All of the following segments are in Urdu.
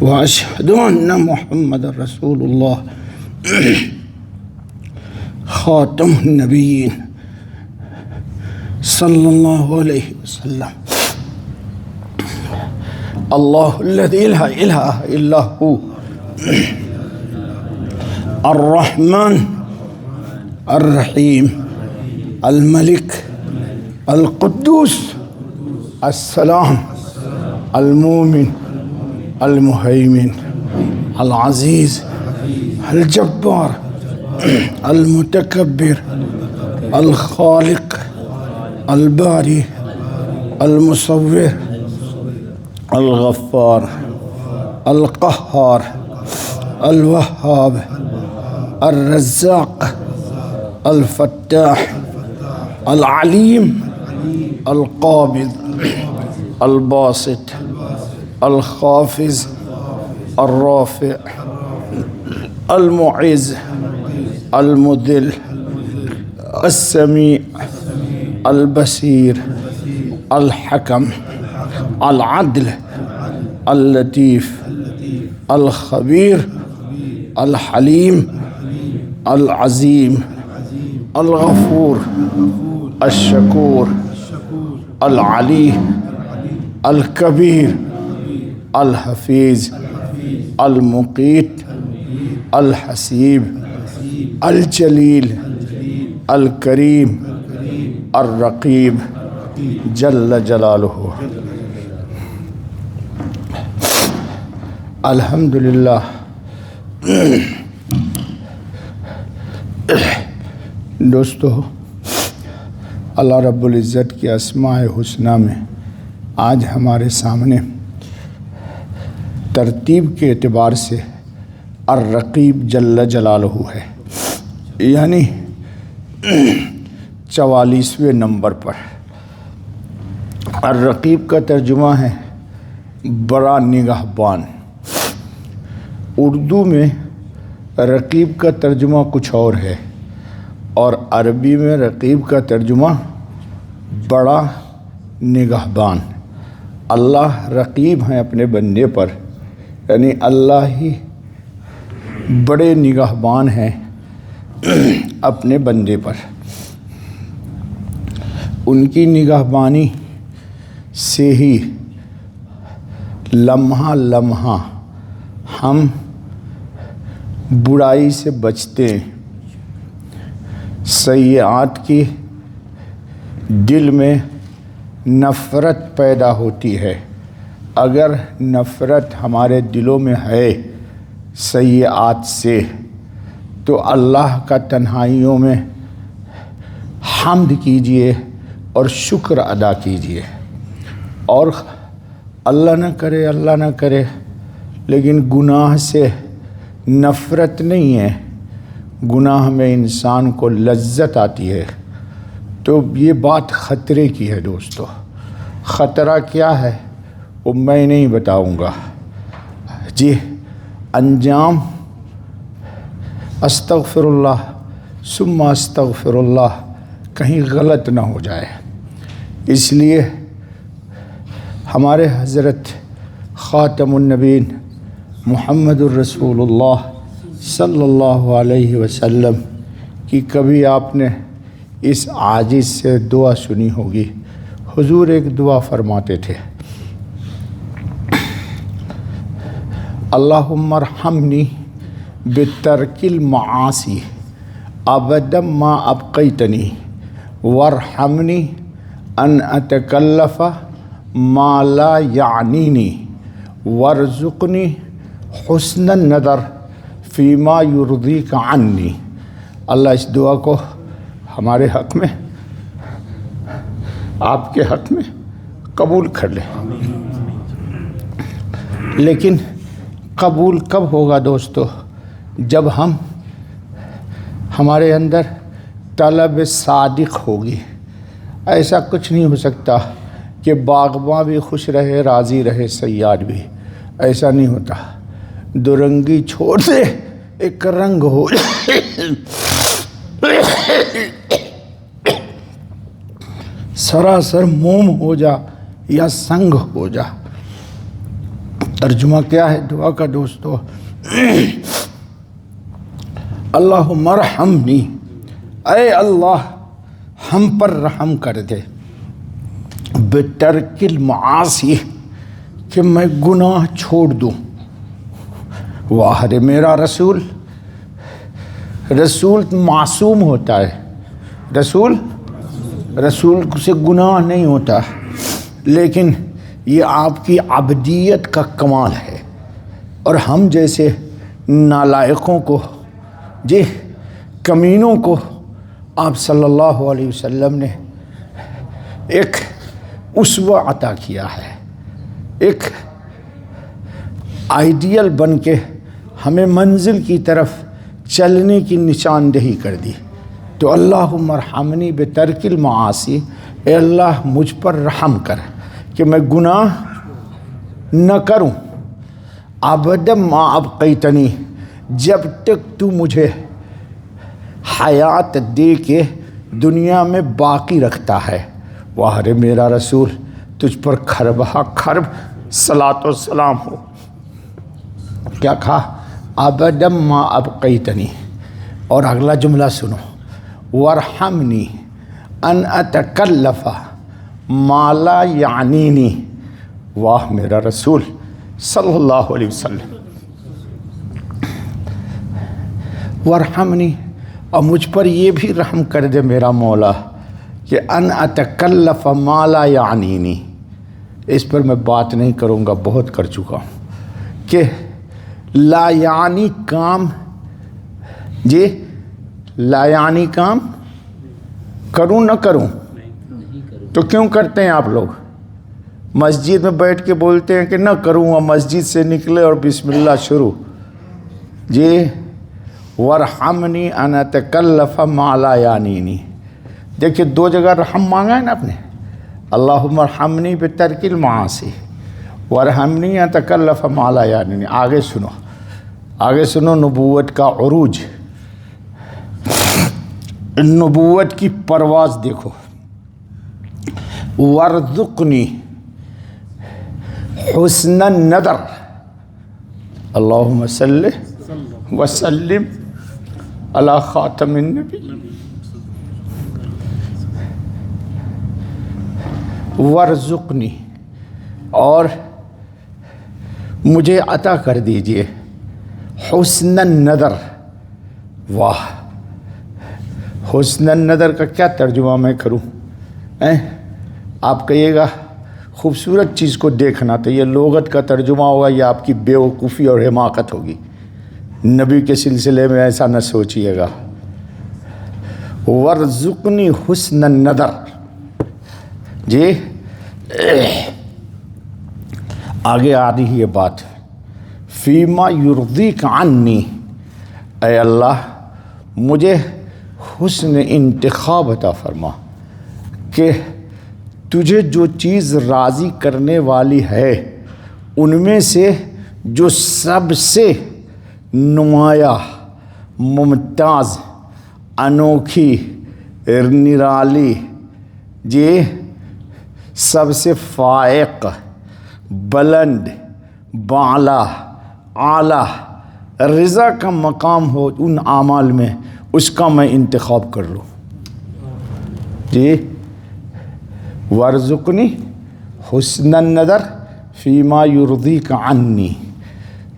وأشهد أن محمد رسول الله خاتم النبيين صلى الله عليه وسلم. الله الذي لا إله إلا هو الرحمن الرحيم الملك القدوس السلام المؤمن المهيمن العزيز الجبار المتكبر الخالق الباري المصور الغفار القهار الوهاب الرزاق الفتاح العليم القابض الباسط الخافض الرافع المعز المذل السميع البصير الحكم العدل اللطيف الخبير الحليم العظيم الغفور الشكور العلي الكبير الحفيظ المقيت الحسيب الجليل الكريم الرقيب جل جلالہ. الحمدللہ. دوستو، اللہ رب العزت کی اسماء حسنہ میں آج ہمارے سامنے ترتیب کے اعتبار سے الرقیب جل جلالہ ہے، یعنی 44ویں نمبر پر. الرقیب کا ترجمہ ہے بڑا نگہبان. اردو میں رقیب کا ترجمہ کچھ اور ہے اور عربی میں رقیب کا ترجمہ بڑا نگہبان. اللہ رقیب ہیں اپنے بندے پر، یعنی اللہ ہی بڑے نگہبان ہیں اپنے بندے پر. ان کی نگہبانی سے ہی لمحہ لمحہ ہم برائی سے بچتے ہیں. سیئات کی دل میں نفرت پیدا ہوتی ہے. اگر نفرت ہمارے دلوں میں ہے سیئات سے تو اللہ کا تنہائیوں میں حمد کیجئے اور شکر ادا کیجئے. اور اللہ نہ کرے لیکن گناہ سے نفرت نہیں ہے، گناہ میں انسان کو لذت آتی ہے. تو یہ بات خطرے کی ہے دوستو. خطرہ کیا ہے وہ میں نہیں بتاؤں گا. جی، انجام استغفر اللہ ثم استغفر اللہ کہیں غلط نہ ہو جائے. اس لیے ہمارے حضرت خاتم النبیین محمد الرسول اللہ صلی اللہ علیہ وسلم کی کبھی آپ نے اس عاجز سے دعا سنی ہوگی. حضور ایک دعا فرماتے تھے، اللہم ارحمنی بترک المعاصی ابدا ما ابقیتنی وارحمنی ان اتکلف ما لا یعنینی وارزقنی حسن النظر فیما یرضیک عنی. اللہ اس دعا کو ہمارے حق میں، آپ کے حق میں قبول کر لے. لیکن قبول کب ہوگا دوستو؟ جب ہمارے اندر طلب صادق ہوگی. ایسا کچھ نہیں ہو سکتا کہ باغباں بھی خوش رہے، راضی رہے، صیاد بھی. ایسا نہیں ہوتا. دو رنگی چھوڑ دے ایک رنگ ہو سراسر موم ہو جا یا سنگ ہو جا. ترجمہ کیا ہے دعا کا دوستو؟ اللہم ارحمنی، اے اللہ ہم پر رحم کر دے، بترک المعاصی، کہ میں گناہ چھوڑ دوں۔ واہ رے میرا رسول، رسول معصوم ہوتا ہے، رسول سے گناہ نہیں ہوتا، لیکن یہ آپ کی عبدیت کا کمال ہے۔ اور ہم جیسے نالائقوں کو، کمینوں کو آپ صلی اللہ علیہ وسلم نے ایک اسوہ عطا کیا ہے، ایک آئیڈیل بن کے ہمیں منزل کی طرف چلنے کی نشاندہی کر دی۔ تو اللہم ارحمنی بترک المعاصی، اے اللہ مجھ پر رحم کر کہ میں گناہ نہ کروں، ابدا ما ابقیتنی، جب تک تو مجھے حیات دے کے دنیا میں باقی رکھتا ہے۔ واہ رے میرا رسول، تجھ پر کھربہ کھرب صلاۃ و سلام ہو۔ کیا کہا؟ ابدا ما ابقیتنی۔ اور اگلا جملہ سنو، وارحمنی ان اتکلف ما لا یعنینی۔ واہ میرا رسول صلی اللہ علیہ وسلم، وارحمنی، اور مجھ پر یہ بھی رحم کر دے میرا مولا کہ ان اتکلف ما لا یعنینی۔ اس پر میں بات نہیں کروں گا، بہت کر چکا ہوں، کہ لا یعنی کام، لا یعنی کام کروں نہ کروں، تو کیوں کرتے ہیں آپ لوگ؟ مسجد میں بیٹھ کے بولتے ہیں کہ نہ کروں، اور مسجد سے نکلے اور بسم اللہ شروع۔ وارحمنی ان اتکلف ما لا یعنینی۔ دیکھیے دو جگہ رحم مانگا ہے نا آپ نے، اللہم ارحمنی بترک المعاصی، وارحمنی ان اتکلف ما لا یعنینی۔ آگے سنو نبوت کا عروج، نبوت کی پرواز دیکھو۔ وارزقنی حسن النظر، اللہم صلی وسلم علی خاتم النبی۔ وارزقنی، اور مجھے عطا کر دیجئے حسن النظر۔ واہ، حسن النظر کا کیا ترجمہ میں کروں؟ آپ کہیے گا خوبصورت چیز کو دیکھنا، تو یہ لغت کا ترجمہ ہوگا، یہ آپ کی بیوقوفی اور حماقت ہوگی۔ نبی کے سلسلے میں ایسا نہ سوچیے گا۔ وارزقنی حسن النظر، آگے آ رہی ہے بات، فیما یرضیک عنی، اے اللہ مجھے حسن انتخاب عطا فرما کہ تجھے جو چیز راضی کرنے والی ہے ان میں سے جو سب سے نمایاں، ممتاز، انوکھی، نرالی، سب سے فائق، بلند، بالا، اعلیٰ، رضا کا مقام ہو ان اعمال میں، اس کا میں انتخاب کر لوں۔ وارزقنی حسن النظر فیما یرضیک عنی۔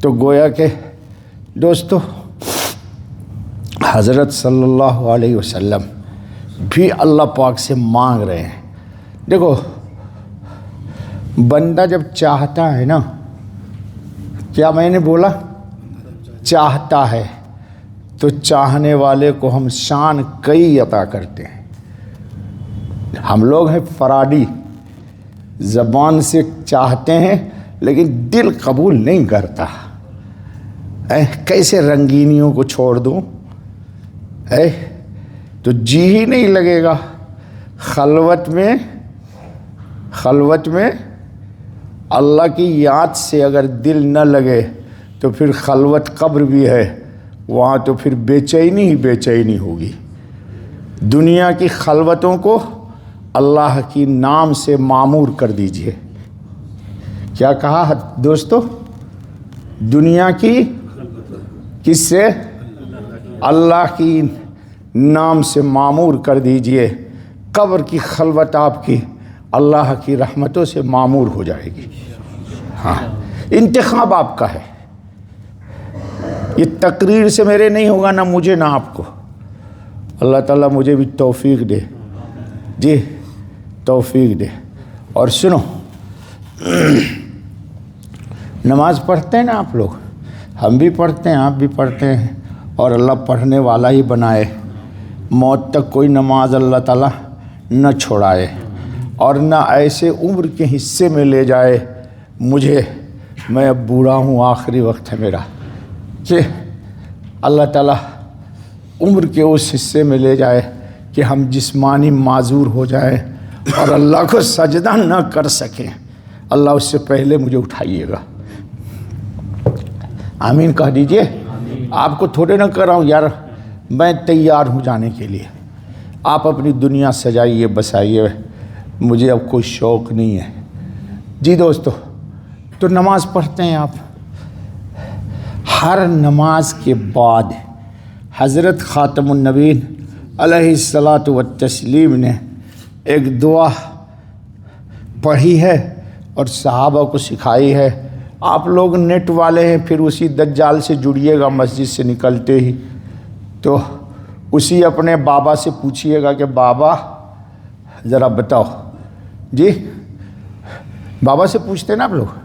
تو گویا کہ دوستو حضرت صلی اللہ علیہ وسلم بھی اللہ پاک سے مانگ رہے ہیں۔ دیکھو بندہ جب چاہتا ہے نا، کیا میں نے بولا؟ چاہتا ہے، تو چاہنے والے کو ہم شان کئی عطا کرتے ہیں۔ ہم لوگ ہیں فراڈی، زبان سے چاہتے ہیں لیکن دل قبول نہیں کرتا۔ کیسے رنگینیوں کو چھوڑ دوں؟ تو جی ہی نہیں لگے گا۔ خلوت میں اللہ کی یاد سے اگر دل نہ لگے تو پھر خلوت قبر بھی ہے، وہاں تو پھر بے چینی ہی بے چینی ہوگی۔ دنیا کی خلوتوں کو اللہ کی نام سے معمور کر دیجئے۔ کیا کہا دوستو؟ دنیا کی کس سے؟ اللہ کی نام سے معمور کر دیجئے، قبر کی خلوت آپ کی اللہ کی رحمتوں سے معمور ہو جائے گی۔ ہاں، انتخاب آپ کا ہے، یہ تقریر سے میرے نہیں ہوگا، نہ مجھے نہ آپ کو۔ اللہ تعالیٰ مجھے بھی توفیق دے، جی توفیق دے۔ اور سنو، نماز پڑھتے ہیں نا آپ لوگ، ہم بھی پڑھتے ہیں، آپ بھی پڑھتے ہیں، اور اللہ پڑھنے والا ہی بنائے، موت تک کوئی نماز اللہ تعالیٰ نہ چھوڑائے، اور نہ ایسے عمر کے حصے میں لے جائے مجھے، میں اب بوڑھا ہوں، آخری وقت ہے میرا، کہ اللہ تعالیٰ عمر کے اس حصے میں لے جائے کہ ہم جسمانی معذور ہو جائیں اور اللہ کو سجدہ نہ کر سکیں۔ اللہ اس سے پہلے مجھے اٹھائیے گا، آمین کہہ دیجئے۔ آپ کو تھوڑے نہ کر رہا ہوں یار، میں تیار ہوں جانے کے لیے، آپ اپنی دنیا سجائیے بسائیے، مجھے اب کوئی شوق نہیں ہے۔ جی دوستو، تو نماز پڑھتے ہیں آپ، ہر نماز کے بعد حضرت خاتم النبیین علیہ الصلاۃ والتسلیم نے ایک دعا پڑھی ہے اور صحابہ کو سکھائی ہے۔ آپ لوگ نیٹ والے ہیں، پھر اسی دجال سے جڑیے گا مسجد سے نکلتے ہی، تو اسی اپنے بابا سے پوچھئے گا کہ بابا ذرا بتاؤ، جی بابا سے پوچھتے ہیں نا آپ لوگ،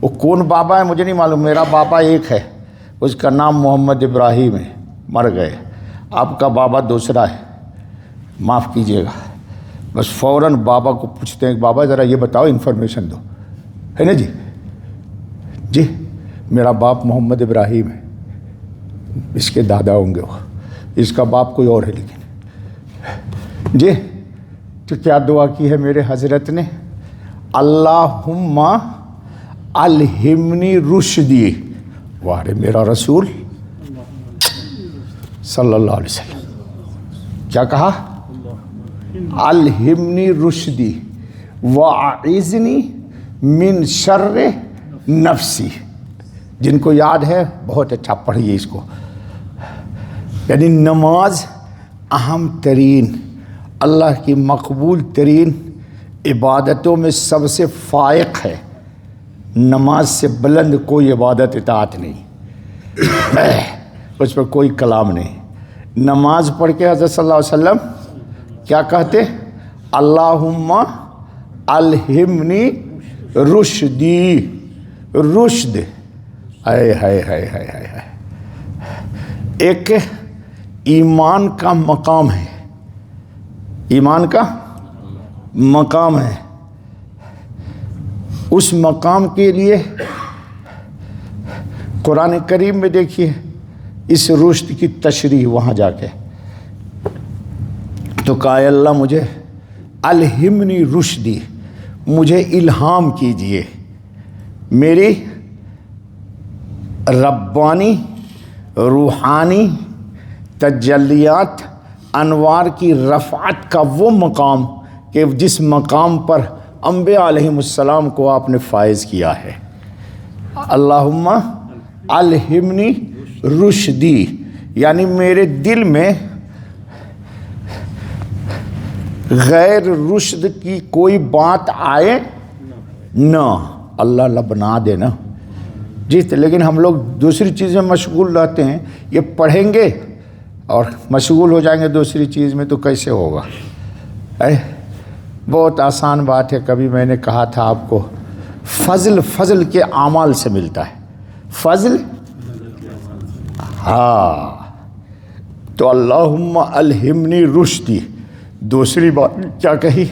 وہ کون بابا ہے مجھے نہیں معلوم، میرا بابا ایک ہے، اس کا نام محمد ابراہیم ہے، مر گئے۔ آپ کا بابا دوسرا ہے، معاف کیجیے گا، بس فوراً بابا کو پوچھتے ہیں کہ بابا ذرا یہ بتاؤ، انفارمیشن دو، ہے نا جی؟ جی میرا باپ محمد ابراہیم ہے، اس کے دادا ہوں گے وہ، اس کا باپ کوئی اور ہے لیکن، جی تو کیا دعا کی ہے میرے حضرت نے؟ اللہم الہمنی رشدی، وارے میرا رسول صلی اللہ علیہ وسلم کیا کہا؟ الہمنی رشدی واعذنی من شر نفسی۔ جن کو یاد ہے بہت اچھا پڑھیے اس کو، یعنی نماز اہم ترین، اللہ کی مقبول ترین عبادتوں میں سب سے فائق ہے، نماز سے بلند کوئی عبادت اطاعت نہیں، اس پر کوئی کلام نہیں۔ نماز پڑھ کے حضرت صلی اللہ علیہ وسلم کیا کہتے؟ اللہم الہمنی رشدی، رشد، ہائے ہائے ہائے ہائے ہائے، ایک ایمان کا مقام ہے، ایمان کا مقام ہے، اس مقام کے لیے قرآن کریم میں دیکھیے اس رشد کی تشریح، وہاں جا کے تو کہا اللہ مجھے الہمنی رشدی، مجھے الہام کیجئے، میری ربانی روحانی تجلیات انوار کی رفعت کا وہ مقام کہ جس مقام پر انبیاء علیہم السلام کو آپ نے فائز کیا ہے۔ اللہم الہمنی رشدی، یعنی میرے دل میں غیر رشد کی کوئی بات آئے نہ، اللہ بنا دے نا جی۔ لیکن ہم لوگ دوسری چیز میں مشغول رہتے ہیں، یہ پڑھیں گے اور مشغول ہو جائیں گے دوسری چیز میں، تو کیسے ہوگا؟ بہت آسان بات ہے، کبھی میں نے کہا تھا آپ کو، فضل کے اعمال سے ملتا ہے، فضل، ہاں۔ تو اللہم الہمنی رشدی، دوسری بات کیا کہی؟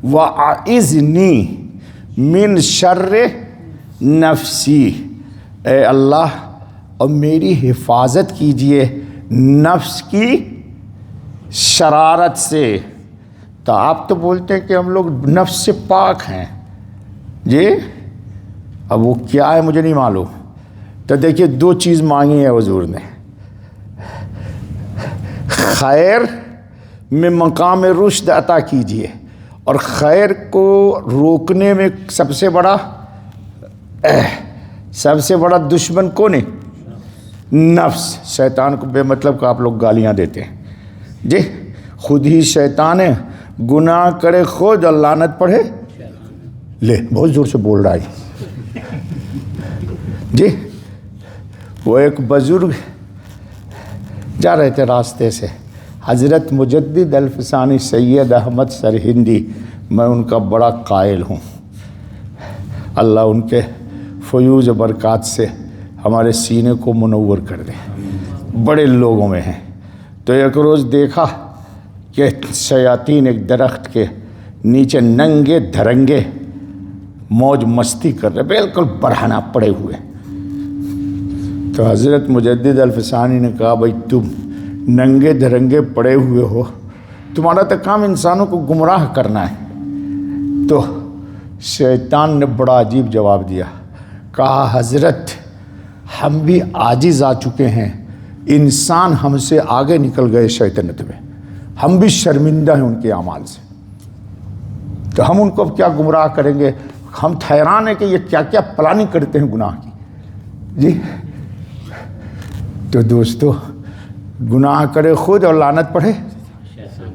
وَأَعِذْنِي مِن شَرِّ نَفْسِي، اے اللہ اور میری حفاظت کیجئے نفس کی شرارت سے۔ تو آپ تو بولتے ہیں کہ ہم لوگ نفس سے پاک ہیں، جی اب وہ کیا ہے مجھے نہیں معلوم۔ تو دیکھیے دو چیز مانگی ہے حضور نے، خیر میں مقام رشد عطا کیجئے، اور خیر کو روکنے میں سب سے بڑا سب سے بڑا دشمن کون ہے؟ نفس. شیطان کو بے مطلب کا آپ لوگ گالیاں دیتے ہیں جی. خود ہی شیطان ہے, گناہ کرے خود اور لعنت پڑھے. لے بہت زور سے بول رہا ہے جی. وہ ایک بزرگ جا رہے تھے راستے سے, حضرت مجدد الفسانی سید احمد سرہندی, میں ان کا بڑا قائل ہوں, اللہ ان کے فیوز برکات سے ہمارے سینے کو منور کر دے. بڑے لوگوں میں ہیں. تو ایک روز دیکھا کہ شیاطین ایک درخت کے نیچے ننگے دھرنگے موج مستی کر رہے, بالکل برہنہ پڑے ہوئے. تو حضرت مجدد الفسانی نے کہا بھائی تم ننگے دھرنگے پڑے ہوئے ہو, تمہارا تو کام انسانوں کو گمراہ کرنا ہے. تو شیطان نے بڑا عجیب جواب دیا, کہا حضرت ہم بھی عاجز آ چکے ہیں, انسان ہم سے آگے نکل گئے شیطنت میں, ہم بھی شرمندہ ہیں ان کے اعمال سے, تو ہم ان کو اب کیا گمراہ کریں گے. ہم حیران ہیں کہ یہ کیا کیا پلاننگ کرتے ہیں گناہ کی جی. تو دوستو گناہ کرے خود اور لعنت پڑھے.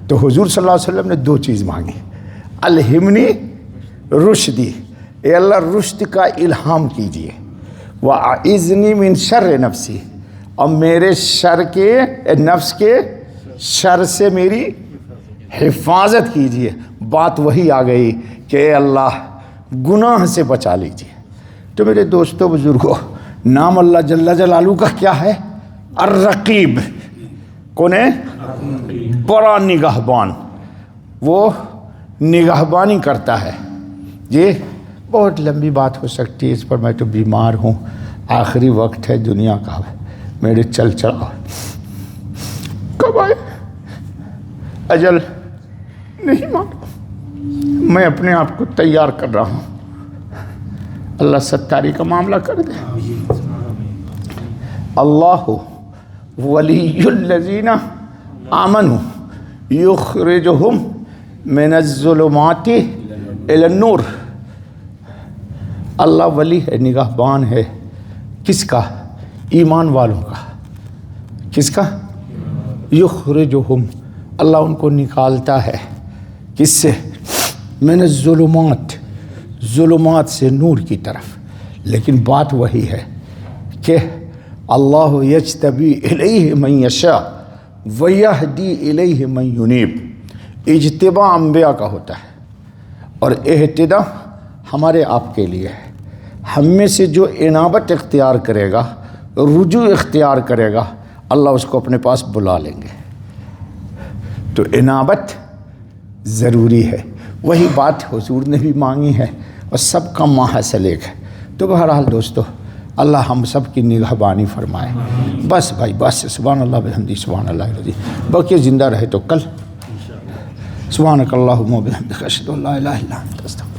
تو حضور صلی اللہ علیہ وسلم نے 2 چیز مانگی, الہمنی رشدی, اے اللہ رشد کا الہام کیجیے, وَأَعِذْنِي مِن شَرِّ نَفْسِي, اور میرے شر کے نفس کے شر سے میری حفاظت کیجیے. بات وہی آ گئی کہ اے اللہ گناہ سے بچا لیجیے. تو میرے دوستو بزرگوں, نام اللہ جل جلالہ کا کیا ہے؟ الرقیب. کون ہے؟ بڑا نگہبان, وہ نگہبانی کرتا ہے جی. بہت لمبی بات ہو سکتی ہے اس پر, میں تو بیمار ہوں, آخری وقت ہے دنیا کا, میرے چل چلا کب آئے اجل نہیں معلوم. میں اپنے آپ کو تیار کر رہا ہوں, اللہ ستاری کا معاملہ کر دے. اللہ ولی الذین آمنوا یخرجہم من الظلمات الی النور. اللہ ولی ہے, نگہبان ہے. کس کا؟ ایمان والوں کا. کس کا؟ یخرجہم, اللہ ان کو نکالتا ہے. کس سے؟ من الظلمات, ظلمات سے نور کی طرف. لیکن بات وہی ہے کہ اللہ یجتبی الیہ من یشاء ویہدی الیہ من ینیب. اجتباء انبیاء کا ہوتا ہے اور اہتداء ہمارے آپ کے لیے ہے. ہم میں سے جو انابت اختیار کرے گا, رجوع اختیار کرے گا, اللہ اس کو اپنے پاس بلا لیں گے. تو انابت ضروری ہے. وہی بات حضور نے بھی مانگی ہے اور سب کا ماحصل ایک ہے. تو بہرحال دوستو اللہ ہم سب کی نگہبانی فرمائے. بس بھائی بس, سبحان اللہ بحمدہ سبحان اللہ العظیم. باقی زندہ رہے تو کل. سبحانک اللہم و بحمدک اشہد ان لا الہ الا انت استغفرک.